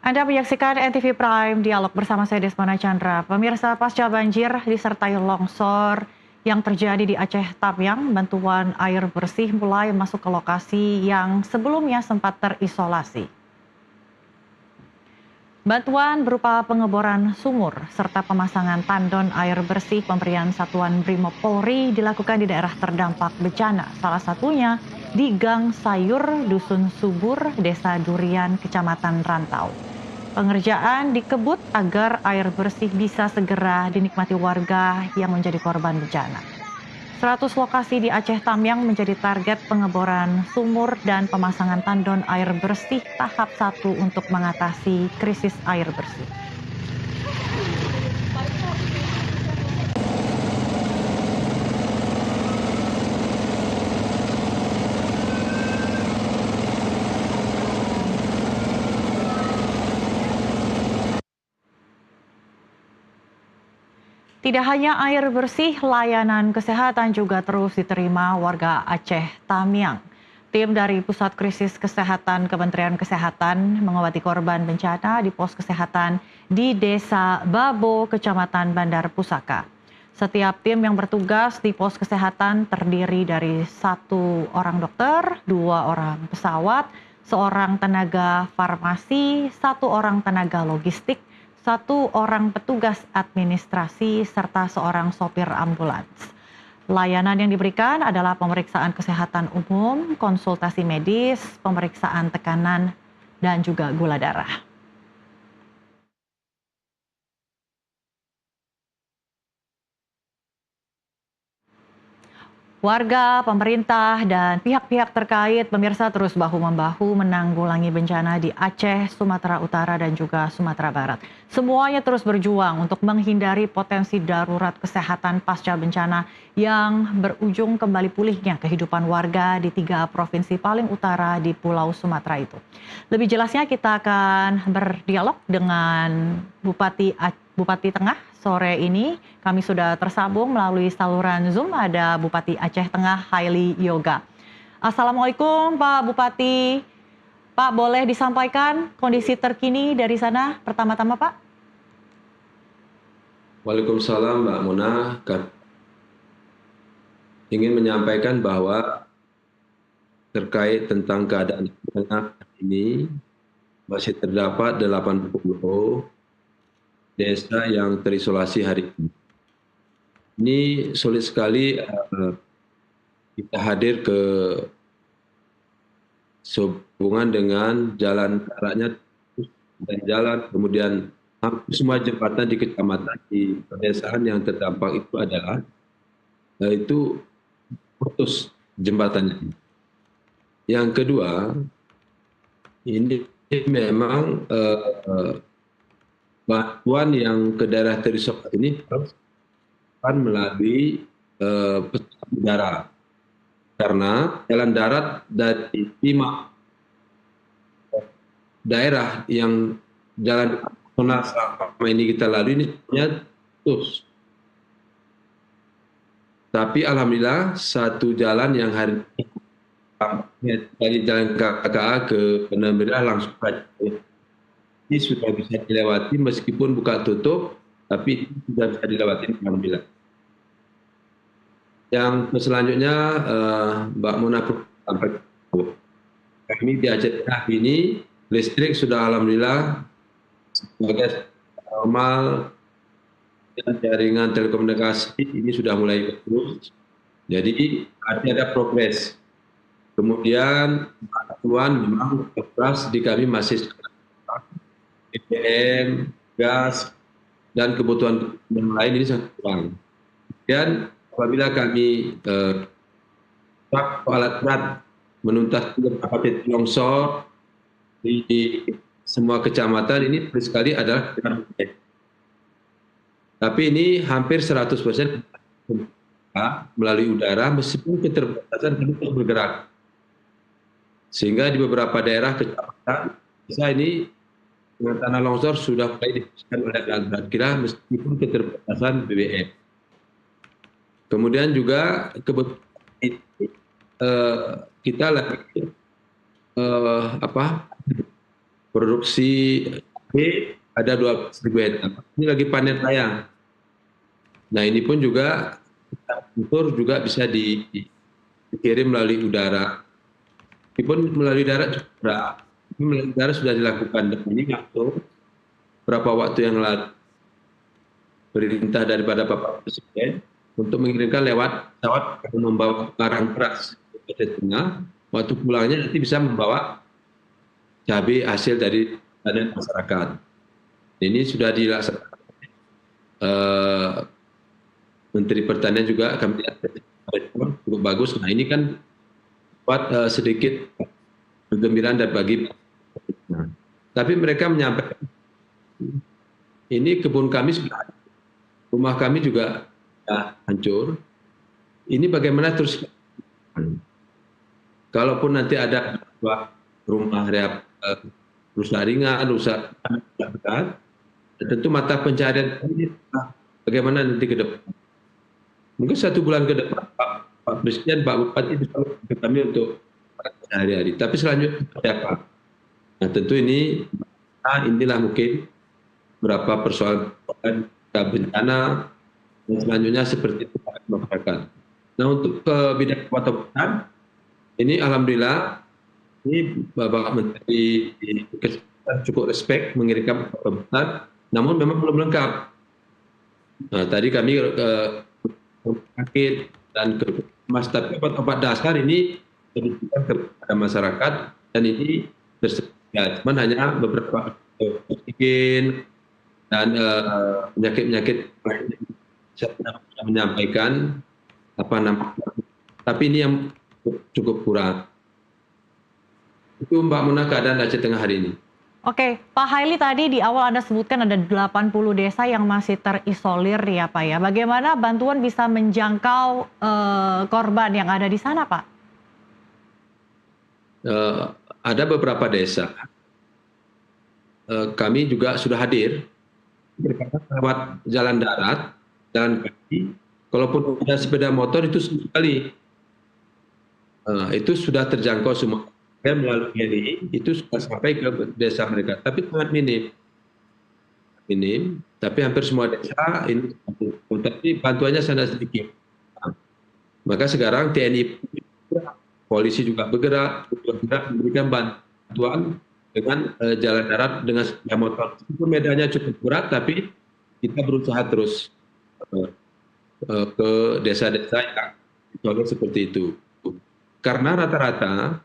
Anda menyaksikan NTV Prime Dialog bersama saya Desmana Chandra. Pemirsa, pasca banjir disertai longsor yang terjadi di Aceh Tamiang, bantuan air bersih mulai masuk ke lokasi yang sebelumnya sempat terisolasi. Bantuan berupa pengeboran sumur serta pemasangan tandon air bersih pemberian Satuan Brimob Polri dilakukan di daerah terdampak bencana. Salah satunya di Gang Sayur, Dusun Subur, Desa Durian, Kecamatan Rantau. Pengerjaan dikebut agar air bersih bisa segera dinikmati warga yang menjadi korban bencana. 100 lokasi di Aceh Tamiang menjadi target pengeboran sumur dan pemasangan tandon air bersih tahap 1 untuk mengatasi krisis air bersih. Tidak hanya air bersih, layanan kesehatan juga terus diterima warga Aceh Tamiang. Tim dari Pusat Krisis Kesehatan Kementerian Kesehatan mengobati korban bencana di pos kesehatan di Desa Babo, Kecamatan Bandar Pusaka. Setiap tim yang bertugas di pos kesehatan terdiri dari 1 orang dokter, 2 orang pesawat, 1 tenaga farmasi, 1 orang tenaga logistik, 1 orang petugas administrasi, serta 1 sopir ambulans. Layanan yang diberikan adalah pemeriksaan kesehatan umum, konsultasi medis, pemeriksaan tekanan, dan juga gula darah. Warga, pemerintah, dan pihak-pihak terkait pemirsa terus bahu-membahu menanggulangi bencana di Aceh, Sumatera Utara, dan juga Sumatera Barat. Semuanya terus berjuang untuk menghindari potensi darurat kesehatan pasca bencana yang berujung kembali pulihnya kehidupan warga di 3 provinsi paling utara di Pulau Sumatera itu. Lebih jelasnya kita akan berdialog dengan Bupati Tengah. Sore ini kami sudah tersambung melalui saluran Zoom, ada Bupati Aceh Tengah Haili Yoga. Assalamualaikum Pak Bupati. Pak, boleh disampaikan kondisi terkini dari sana pertama-tama Pak? Waalaikumsalam Mbak Mona. Ingin menyampaikan bahwa terkait tentang keadaan tengah ini masih terdapat 80 desa yang terisolasi hari ini. Ini sulit sekali kita hadir ke sehubungan dengan jalan jaraknya dan jalan, kemudian hampir semua jembatan di kecamatan di pedesaan yang terdampak itu adalah itu putus jembatannya. Yang kedua, ini memang bantuan yang ke daerah terisolasi ini harus melalui pesawat udara, karena jalan darat dari 5 daerah yang jalan nasional selama ini kita lalui ini sebenarnya putus. Tapi alhamdulillah satu jalan yang hari ini dari jalan KKA ke Benamira langsung saja. Ini sudah bisa dilewati meskipun buka tutup, tapi sudah bisa dilewati alhamdulillah. Yang selanjutnya Mbak Mona sampaikan, kami di Aceh Tengah ini listrik sudah alhamdulillah sebagai normal, dan jaringan telekomunikasi ini sudah mulai terus. Jadi ada progres. Kemudian bantuan memang keras di kami masih BBM, gas, dan kebutuhan yang lain ini sangat kurang. Dan apabila kami alat berat menuntas beberapa titik longsor di semua kecamatan, ini sekali adalah tapi ini hampir 100% melalui udara, meskipun keterbatasan kami terus bergerak. Sehingga di beberapa daerah kecamatan, bisa ini dengan tanah longsor sudah mulai dibersihkan oleh alat berat kira meskipun keterbatasan BBM. Kemudian juga kita lagi produksi ada 12.000 hektar. Ini lagi panen raya. Nah ini pun juga unsur juga bisa dikirim melalui udara. Meskipun melalui darat juga, melalui darat sudah dilakukan. Dan ini waktu beberapa waktu yang lalu perintah daripada Bapak Presiden untuk mengirimkan lewat pesawat yang membawa barang beras ke Tengah. Waktu pulangnya nanti bisa membawa cabai hasil dari panen masyarakat. Ini sudah dilaksanakan. Menteri Pertanian juga akan melihat cukup bagus. Nah ini kan buat sedikit kegembiraan dan bagi. Nah, tapi mereka menyampaikan ini kebun kami sudah, rumah kami juga sudah hancur. Ini bagaimana terus? Kalaupun nanti ada rumah rusak ringan, rusak berat, tentu mata pencarian ini bagaimana nanti ke depan. Mungkin 1 bulan ke depan Pak Presiden, Pak Bupati bisa membantu kami untuk sehari-hari. Tapi selanjutnya seperti apa? Nah tentu inilah mungkin beberapa persoalan bencana dan selanjutnya seperti itu masyarakat. Nah untuk ke bidang kepatuhan ini alhamdulillah ini Bapak Menteri Kesehatan cukup respect mengirimkan kepatuhan, namun memang belum lengkap. Nah tadi kami sakit dan mas, tapi obat-obat dasar ini diberikan kepada masyarakat dan ini tersedia. Cuman hanya beberapa oksigen dan penyakit-penyakit saya menyampaikan apa namanya, tapi ini yang cukup kurang. Itu Mbak Muna keadaan Aceh Tengah hari ini. Oke, Pak Haili tadi di awal Anda sebutkan ada 80 desa yang masih terisolir ya Pak ya. Bagaimana bantuan bisa menjangkau korban yang ada di sana Pak? Ada beberapa desa. Kami juga sudah hadir lewat jalan darat, jalan kaki. Kalaupun ada sepeda motor itu sekali, itu sudah terjangkau semua. Melalui ini itu sudah sampai ke desa mereka, tapi sangat minim, tapi hampir semua desa ini, tapi bantuannya sangat sedikit. Maka sekarang TNI, polisi juga bergerak memberikan bantuan dengan jalan darat dengan sepeda motor. Itu medannya cukup berat, tapi kita berusaha terus ke desa-desa yang seperti itu. Karena rata-rata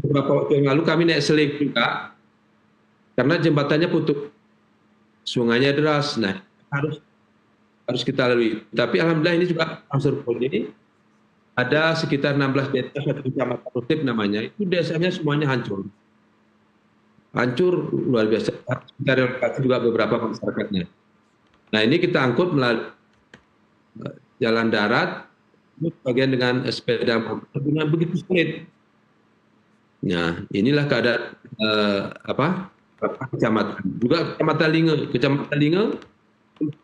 beberapa waktu yang lalu kami naik seling juga karena jembatannya putus, sungainya deras, nah harus kita lalui. Tapi alhamdulillah ini juga unsur ini ada sekitar 16 desa, satu kecamatan Rutip namanya, itu desanya semuanya hancur luar biasa. Kita relokasi juga beberapa masyarakatnya. Nah ini kita angkut melalui jalan darat, bagian dengan sepeda motor dengan begitu sulit. Nah, inilah keadaan kecamatan. Juga Kecamatan Linge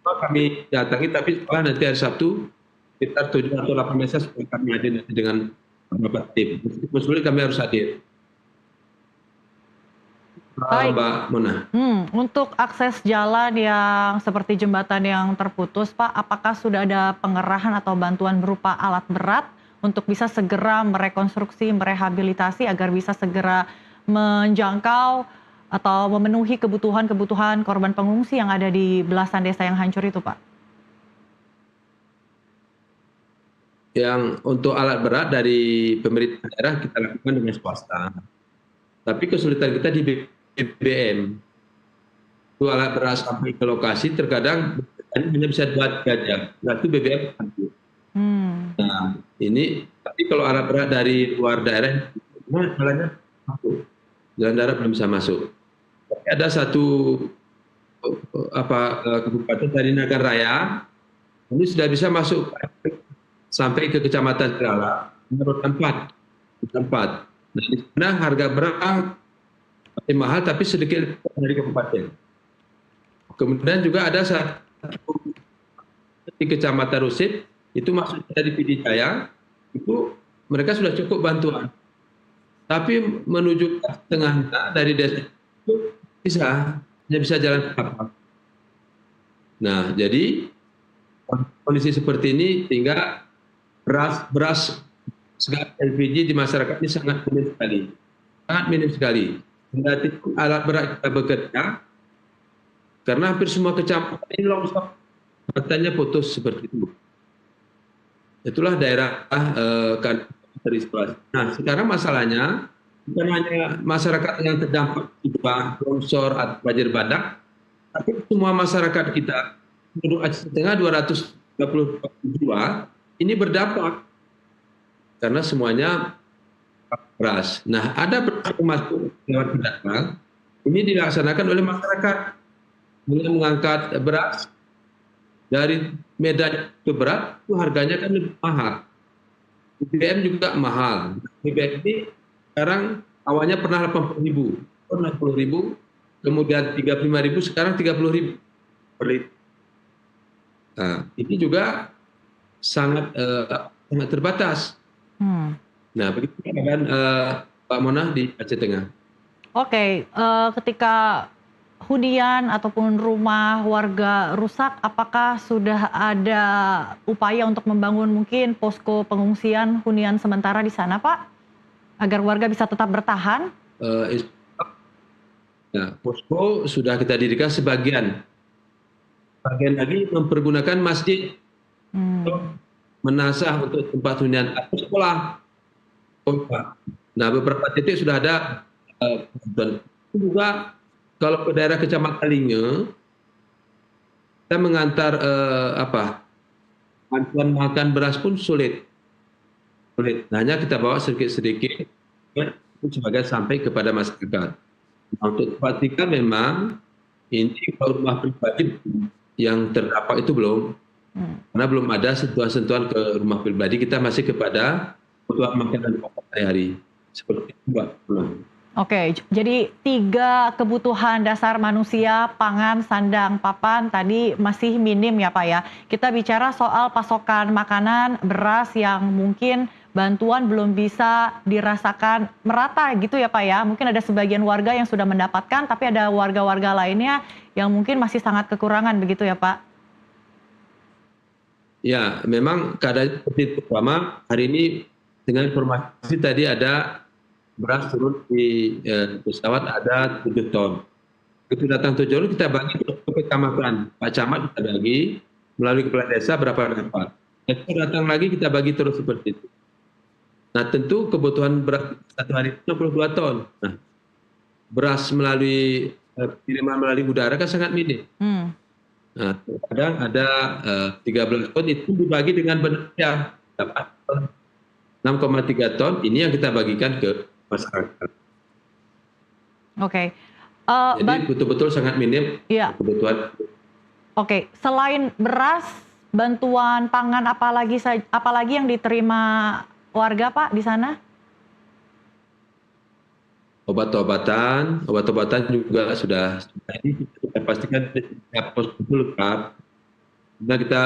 kami datangi, tapi setelah nanti hari Sabtu sekitar 7 atau 8 desa supaya kami hadir nanti dengan beberapa tim. Meskipun sulit kami harus hadir. Baik. Mbak Mona. Untuk akses jalan yang seperti jembatan yang terputus, Pak, apakah sudah ada pengerahan atau bantuan berupa alat berat untuk bisa segera merekonstruksi, merehabilitasi agar bisa segera menjangkau atau memenuhi kebutuhan korban pengungsi yang ada di belasan desa yang hancur itu, Pak? Yang untuk alat berat dari pemerintah daerah kita lakukan dengan swasta. Tapi kesulitan kita di BBM. Itu alat berat sampai ke lokasi terkadang hanya bisa 2-3 jam. Nah, itu BBM hancur. Nah, ini tapi kalau alat berat dari luar daerah, jalannya masuk. Jalan darat belum bisa masuk. Tapi ada satu kabupaten dari Nagan Raya, ini sudah bisa masuk sampai ke Kecamatan Kerala, menurut tempat. Nah, di sana harga berat masih mahal, tapi sedikit dari kabupaten. Kemudian juga ada satu di Kecamatan Rusip, itu masuk dari Pidijaya, itu mereka sudah cukup bantuan. Tapi menuju ke tengah dari desa itu bisa hanya bisa jalan kapal. Nah, jadi kondisi seperti ini sehingga beras segala LPG di masyarakat ini sangat minim sekali. Berarti alat berat kita bekerja, karena hampir semua kecamatan ini longsor, katanya putus seperti itu. Itulah daerah kan terisolasi. Nah, sekarang masalahnya bukan hanya masyarakat yang terdampak gempa, longsor atau banjir bandang, tapi semua masyarakat kita penduduk Aceh Tengah 232 jiwa ini berdampak karena semuanya beras. Nah, ada beras yang masuk lewat pendatang, ini dilaksanakan oleh masyarakat dengan mengangkat beras dari Medan ke Berat, itu harganya kan lebih mahal. BBM juga mahal. BBM ini sekarang awalnya pernah 80.000, 60.000, kemudian 35.000, sekarang 30.000 per liter. Nah, ini juga sangat terbatas. Nah, begitu kan Pak Mona di Aceh Tengah. Oke, ketika hunian ataupun rumah warga rusak, apakah sudah ada upaya untuk membangun mungkin posko pengungsian hunian sementara di sana, Pak? Agar warga bisa tetap bertahan? Nah, posko sudah kita dirikan sebagian. Bagian lagi mempergunakan masjid untuk menasah untuk tempat hunian atau sekolah. Nah, beberapa titik sudah ada dan juga kalau ke daerah Kecamatan Linge, kita mengantar bantuan makan beras pun sulit. Hanya kita bawa sedikit-sedikit sebagai sampai kepada masyarakat. Nah, untuk tempat tinggal memang ini kalau rumah pribadi yang terdampak itu belum, karena belum ada sentuhan-sentuhan ke rumah pribadi, kita masih kepada kebutuhan makanan pokok sehari-hari. Seperti itu, Mbak. Oke, jadi 3 kebutuhan dasar manusia, pangan, sandang, papan, tadi masih minim ya Pak ya. Kita bicara soal pasokan makanan, beras yang mungkin bantuan belum bisa dirasakan merata gitu ya Pak ya. Mungkin ada sebagian warga yang sudah mendapatkan, tapi ada warga-warga lainnya yang mungkin masih sangat kekurangan begitu ya Pak? Ya, memang keadaan seperti itu. Pertama, hari ini dengan informasi tadi ada beras turun di pesawat ada 7 ton. Begitu datang 7 ton kita bagi ke kecamatan. Pak Camat kita bagi, melalui kepala desa berapa dapat. Itu datang lagi kita bagi terus seperti itu. Nah, tentu kebutuhan beras satu hari itu 62 ton. Nah, beras melalui kiriman melalui udara kan sangat minim. Nah, kadang ada 13 ton itu dibagi dengan benar dapat 6,3 ton, ini yang kita bagikan ke masyarakat. Oke. Jadi betul-betul sangat minim kebutuhan. Oke, selain beras, bantuan pangan apalagi yang diterima warga Pak di sana? Obat-obatan juga sudah ini kita pastikan pos itu lengkap. Nah, kita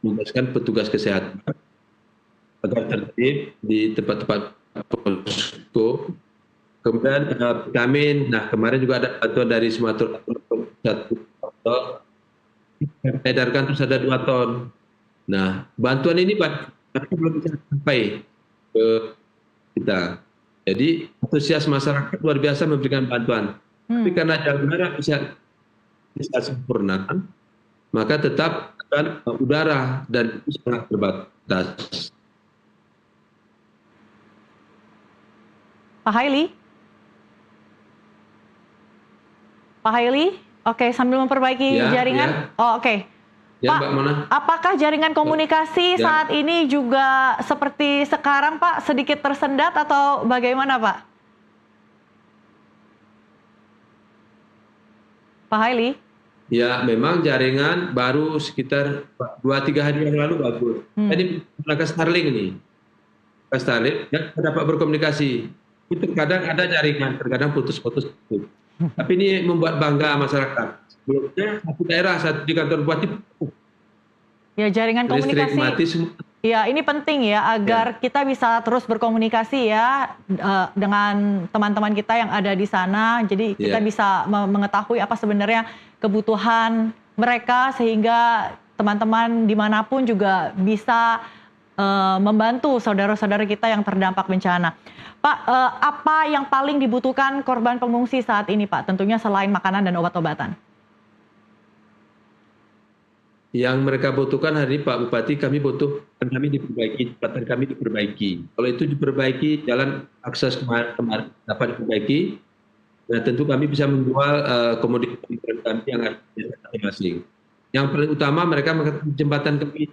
menugaskan petugas kesehatan agar tertib di tempat-tempat posko. Kemudian vitamin. Nah, kemarin juga ada bantuan dari Sumatera 1 ton. Kita edarkan terus ada 2 ton. Nah, bantuan ini belum bisa sampai ke kita. Jadi antusias masyarakat luar biasa memberikan bantuan. Tapi karena jalur darat bisa sempurna, maka tetap akan udara dan itu sangat terbatas. Pak Haili? Oke, sambil memperbaiki jaringan. Ya. Oh, oke. Ya, Pak, Mbak Mona. apakah jaringan komunikasi saat ini juga seperti sekarang, Pak, sedikit tersendat atau bagaimana, Pak? Pak Haili? Ya, memang jaringan baru sekitar 2-3 hari yang lalu bagus. Jadi menggunakan Starlink ini. Starlink ya, dapat berkomunikasi. Itu terkadang ada jaringan, terkadang putus-putus. Tapi ini membuat bangga masyarakat. Sebelumnya satu daerah, di kantor bupati, ya jaringan komunikasi listrik mati semua. Ya, ini penting ya agar kita bisa terus berkomunikasi ya dengan teman-teman kita yang ada di sana. Jadi kita Ya. bisa mengetahui apa sebenarnya kebutuhan mereka sehingga teman-teman dimanapun juga bisa membantu saudara-saudara kita yang terdampak bencana. Pak, apa yang paling dibutuhkan korban pengungsi saat ini, Pak? Tentunya selain makanan dan obat-obatan. Yang mereka butuhkan hari ini Pak Bupati, kami butuh kami diperbaiki, jembatan kami diperbaiki. Kalau itu diperbaiki, jalan akses kemarin dapat diperbaiki, nah tentu kami bisa menjual komoditas kami yang ada di masing-masing. Yang paling utama mereka mengatakan jembatan kami,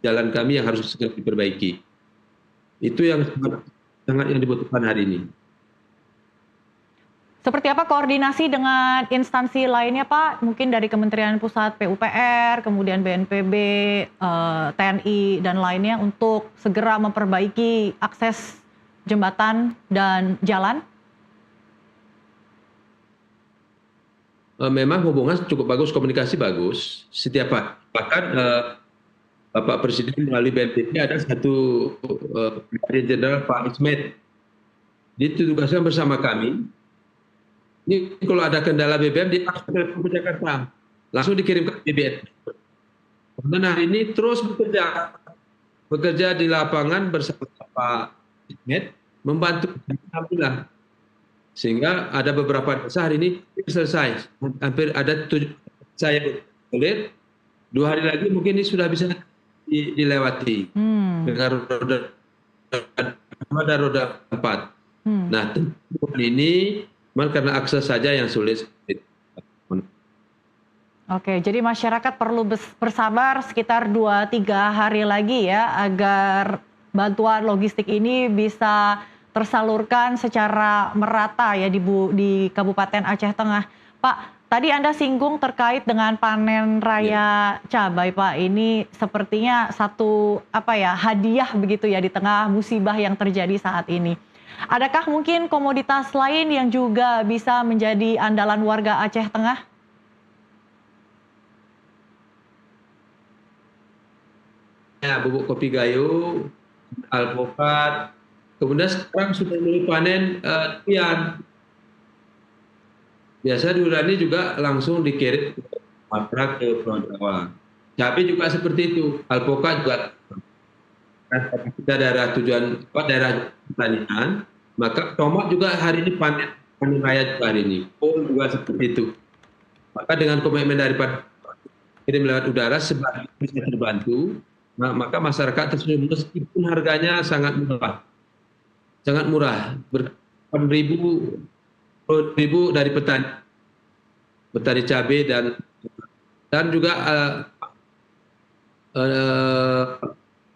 jalan kami yang harus segera diperbaiki. Itu yang sangat yang dibutuhkan hari ini. Seperti apa koordinasi dengan instansi lainnya, Pak? Mungkin dari Kementerian Pusat PUPR, kemudian BNPB, TNI, dan lainnya untuk segera memperbaiki akses jembatan dan jalan? Memang hubungan cukup bagus, komunikasi bagus. Setiap bahkan Bapak Presiden melalui BNPB ada satu Brigadier Jenderal Pak Ismet. Ditugaskan bersama kami. Ini kalau ada kendala BBM dia langsung telepon ke Jakarta, langsung dikirim ke BBM. Kemudian hari ini terus bekerja di lapangan bersama Pak Ismet, membantu alhamdulillah. Sehingga ada beberapa desa hari ini selesai, hampir ada 7 saya kulit. 2 hari lagi mungkin ini sudah bisa dilewati dengan roda 4. Nah, tentu ini karena akses saja yang sulit. Oke, jadi masyarakat perlu bersabar sekitar 2-3 hari lagi ya agar bantuan logistik ini bisa tersalurkan secara merata ya di Kabupaten Aceh Tengah. Pak, tadi Anda singgung terkait dengan panen raya cabai, Pak. Ini sepertinya satu hadiah begitu ya di tengah musibah yang terjadi saat ini. Adakah mungkin komoditas lain yang juga bisa menjadi andalan warga Aceh Tengah? Ya, bubuk kopi gayo, alpukat, kemudian sekarang sudah mulai panen durian. Biasa durian ini juga langsung dikirim ke Sumatera, ke Pulau Jawa. Cabai juga seperti itu, alpukat juga. Kita daerah tujuan daerah pertanian, maka tomat juga hari ini panen raya juga hari ini, pun juga seperti itu. Maka dengan komitmen daripada kirim lewat udara sebagian bisa terbantu, maka masyarakat tersebut meskipun harganya sangat murah, ribu dari petani cabai dan juga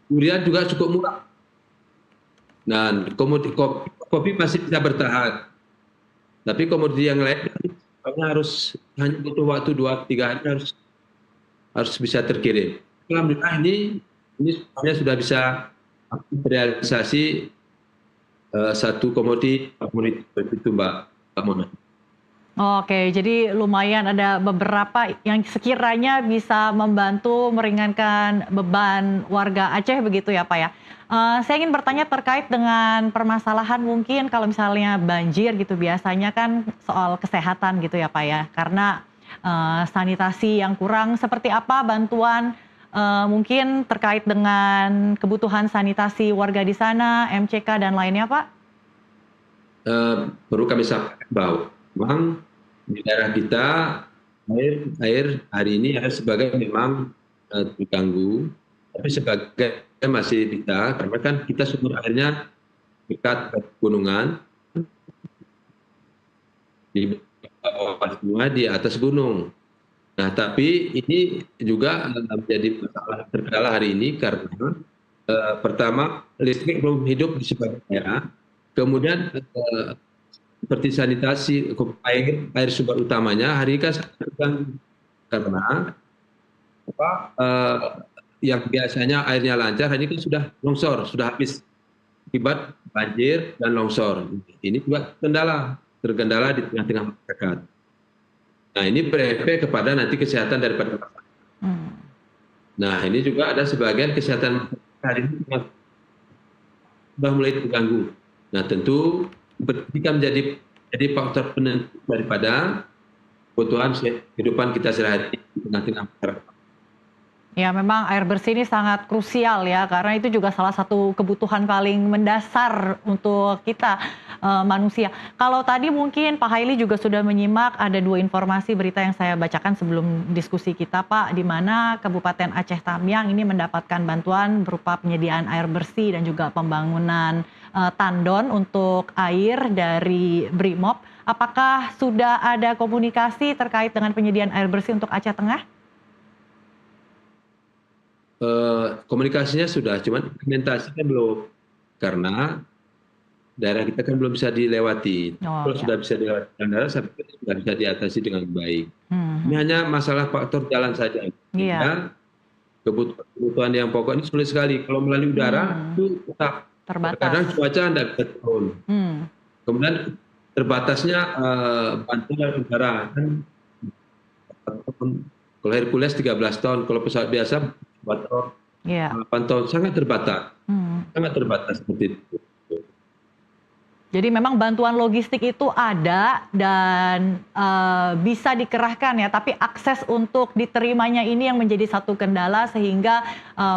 durian juga cukup murah. Dan kopi masih bisa bertahan. Tapi komoditi yang lain hanya butuh waktu 2-3 hari harus bisa terkirim. Alhamdulillah ini sebenarnya sudah bisa realisasi satu komoditi itu Mbak Mona. Oke, jadi lumayan ada beberapa yang sekiranya bisa membantu meringankan beban warga Aceh begitu ya Pak ya. Saya ingin bertanya terkait dengan permasalahan mungkin kalau misalnya banjir gitu biasanya kan soal kesehatan gitu ya Pak ya. Karena sanitasi yang kurang, seperti apa bantuan mungkin terkait dengan kebutuhan sanitasi warga di sana, MCK dan lainnya Pak? Perlu kami sampaikan bahwa memang di daerah kita air hari ini sebagai memang terganggu, tapi sebagai masih bisa karena kan kita sumber airnya dekat gunungan, di bawah semua di atas gunung. Nah, tapi ini juga menjadi masalah terkendala hari ini karena pertama listrik belum hidup di sebagian daerah, kemudian seperti sanitasi air sumber utamanya hari ini kan terganggu karena yang biasanya airnya lancar hari ini kan sudah longsor, sudah habis akibat banjir dan longsor. Ini juga terkendala di tengah-tengah masyarakat. Nah, ini berefek kepada nanti kesehatan daripada masyarakat. Nah, ini juga ada sebagian kesehatan hari ini sudah mulai terganggu. Nah, tentu pendidikan menjadi faktor penentu daripada kebutuhan kehidupan kita sehari-hari di tengah-tengah masyarakat. Ya, memang air bersih ini sangat krusial ya, karena itu juga salah satu kebutuhan paling mendasar untuk kita manusia. Kalau tadi mungkin Pak Haili juga sudah menyimak ada 2 informasi berita yang saya bacakan sebelum diskusi kita, Pak, di mana Kabupaten Aceh Tamiang ini mendapatkan bantuan berupa penyediaan air bersih dan juga pembangunan tandon untuk air dari Brimob. Apakah sudah ada komunikasi terkait dengan penyediaan air bersih untuk Aceh Tengah? Komunikasinya sudah, cuman implementasinya belum. Karena daerah kita kan belum bisa dilewati. Oh Kalau ya. sudah bisa dilewati daerah, saya pikir sudah bisa diatasi dengan baik. Ini Mhm. hanya masalah faktor jalan saja. Iya. Sehingga kebutuhan yang pokok ini sulit sekali. Kalau melalui udara Mmm, itu tetap terbatas. terkadang cuaca tidak bisa turun. Mmm, Kemudian terbatasnya bantuan udara kan, kalau Hercules 13 ton, kalau pesawat biasa 4 ton, iya. 8 ton, Mhm. sangat terbatas seperti itu. Jadi memang bantuan logistik itu ada dan, bisa dikerahkan ya, tapi akses untuk diterimanya ini yang menjadi satu kendala sehingga,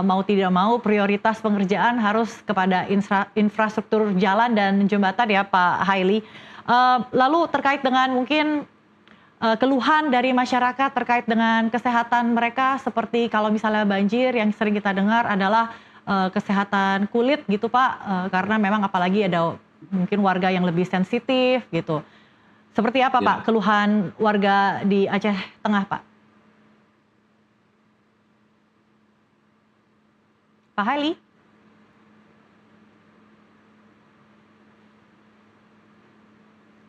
mau tidak mau prioritas pengerjaan harus kepada infrastruktur jalan dan jembatan ya Pak Haili. Lalu terkait dengan mungkin keluhan dari masyarakat terkait dengan kesehatan mereka seperti kalau misalnya banjir yang sering kita dengar adalah, kesehatan kulit gitu Pak, karena memang apalagi ada mungkin warga yang lebih sensitif gitu. Seperti apa Pak Ya, keluhan warga di Aceh Tengah Pak? Pak Haili?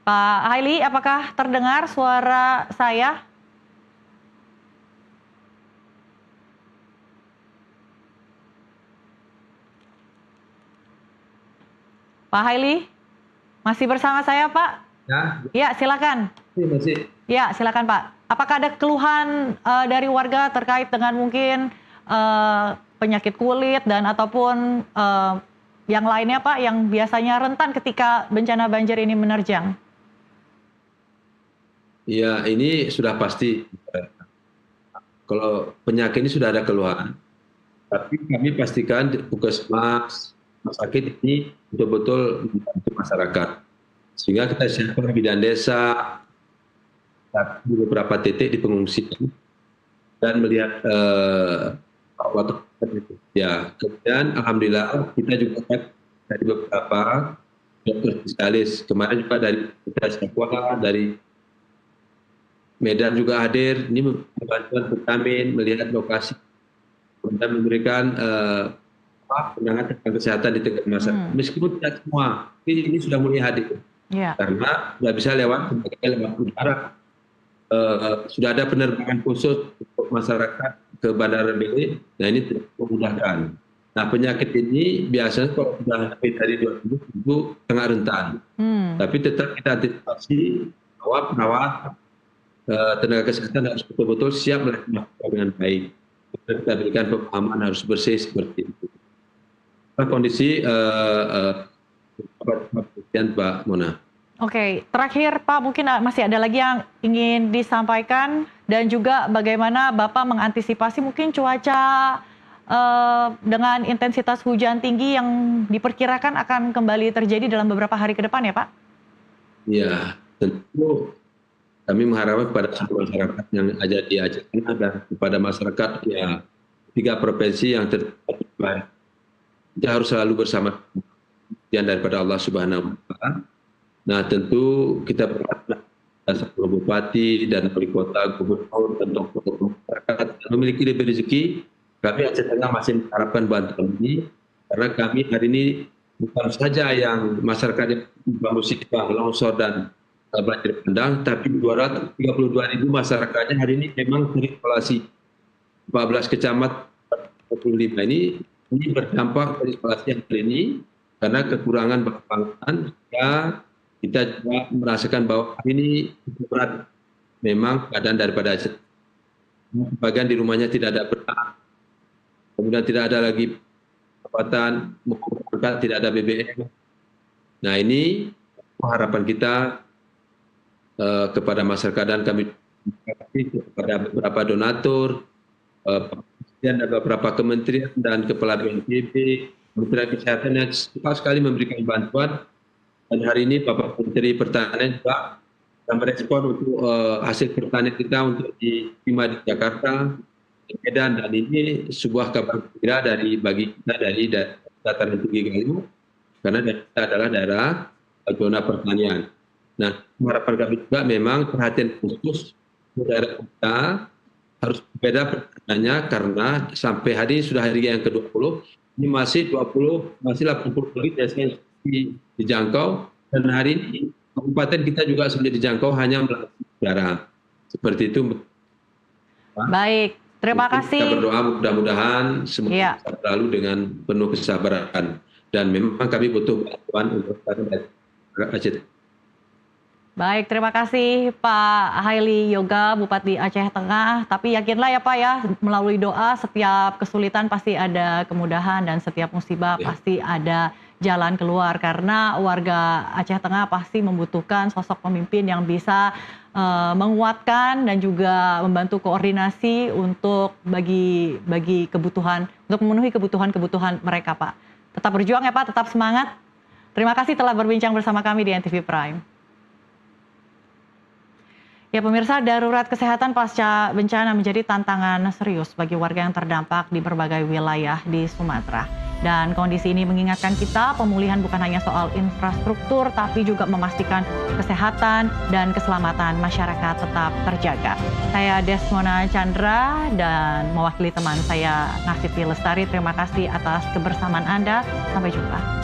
Pak Haili apakah terdengar suara saya? Pak Haili? Masih bersama saya Pak? ya, Ya silakan. masih. Ya, silakan Pak. Apakah ada keluhan, dari warga terkait dengan mungkin, penyakit kulit dan ataupun, yang lainnya Pak, yang biasanya rentan ketika bencana banjir ini menerjang? Ya, ini sudah pasti. Kalau penyakit ini sudah ada keluhan, tapi kami pastikan di puskesmas, rumah sakit ini betul-betul membantu masyarakat. Sehingga kita siapkan bidan desa di beberapa titik di pengungsian dan melihat perawatan itu. Ya, kemudian alhamdulillah kita juga dari beberapa dokter spesialis kemarin juga dari Papua, dari Medan juga hadir. Ini bantuan vitamin, melihat lokasi dan memberikan penanganan tentang kesehatan di tengah masyarakat. Hmm, Meskipun tidak semua, ini sudah mulai hadir iya, karena sudah bisa lewat udara. Sudah ada penerbangan khusus untuk masyarakat ke Bandara Bele. Nah ini tidak memudahkan. Nah penyakit ini biasanya kalau sudah lebih dari 2 minggu itu sangat rentan. hmm, Tapi tetap kita antisipasi bahwa perawat tenaga kesehatan harus betul-betul siap melakukan dengan baik. Kita berikan pemahaman harus bersih seperti itu. Kondisi Pak Mona. oke. Terakhir Pak, mungkin masih ada lagi yang ingin disampaikan dan juga bagaimana Bapak mengantisipasi mungkin cuaca, dengan intensitas hujan tinggi yang diperkirakan akan kembali terjadi dalam beberapa hari ke depan ya, Pak? Ya, tentu kami mengharapkan kepada seluruh masyarakat yang ada di Aceh Tengah dan kepada masyarakat ya 3 provinsi yang terbaik. Kita harus selalu bersama yang daripada Allah Subhanahu wa Ta'ala. Nah, tentu kita berharap seluruh bupati dan wali kota, gubernur dan tokoh masyarakat memiliki lebih rezeki. Kami Aceh Tengah masih mengharapkan bantuan ini karena kami hari ini bukan saja yang masyarakat yang musibah longsor dan banjir bandang, tapi 232.000 masyarakatnya hari ini memang terisolasi. 14 kecamatan 45 ini berdampak terisolasi yang hari ini karena kekurangan pangan. Ya, kita juga merasakan bahwa ini berat memang keadaan daripada sebagian di rumahnya tidak ada beras, kemudian tidak ada lagi pendapatan, tidak ada BBM. Nah ini harapan kita kepada masyarakat, dan kami kepada beberapa donatur, dan beberapa kementerian dan kepala BNPB, Kementerian Kesehatan yang cepat sekali memberikan bantuan. Dan hari ini Bapak Menteri Pertanian juga merespon untuk hasil pertanian kita untuk diterima di Jakarta, di Medan, dan ini sebuah kabar gembira bagi kita dari dataran tinggi Galuh, karena kita adalah daerah zona pertanian. Nah, harapan kami juga memang perhatian khusus daerah kita harus berbeda pertanyaannya, karena sampai hari ini sudah hari yang ke-20, ini masih 80 lebih desa yang dijangkau, dan hari ini kabupaten kita juga sudah dijangkau hanya melalui udara. Seperti itu. Baik, terima kasih. Kita berdoa mudah-mudahan semua selalu dengan penuh kesabaran, dan memang kami butuh bantuan untuk Aceh. Baik, terima kasih Pak Haili Yoga, Bupati Aceh Tengah. Tapi yakinlah ya Pak ya, melalui doa setiap kesulitan pasti ada kemudahan, dan setiap musibah pasti ada jalan keluar. Karena warga Aceh Tengah pasti membutuhkan sosok pemimpin yang bisa menguatkan dan juga membantu koordinasi untuk bagi kebutuhan, untuk memenuhi kebutuhan mereka Pak. Tetap berjuang ya Pak, tetap semangat. Terima kasih telah berbincang bersama kami di NTV Prime. Ya pemirsa, darurat kesehatan pasca bencana menjadi tantangan serius bagi warga yang terdampak di berbagai wilayah di Sumatera. Dan kondisi ini mengingatkan kita pemulihan bukan hanya soal infrastruktur, tapi juga memastikan kesehatan dan keselamatan masyarakat tetap terjaga. Saya Desmona Chandra dan mewakili teman saya Nasipi Lestari. Terima kasih atas kebersamaan Anda. Sampai jumpa.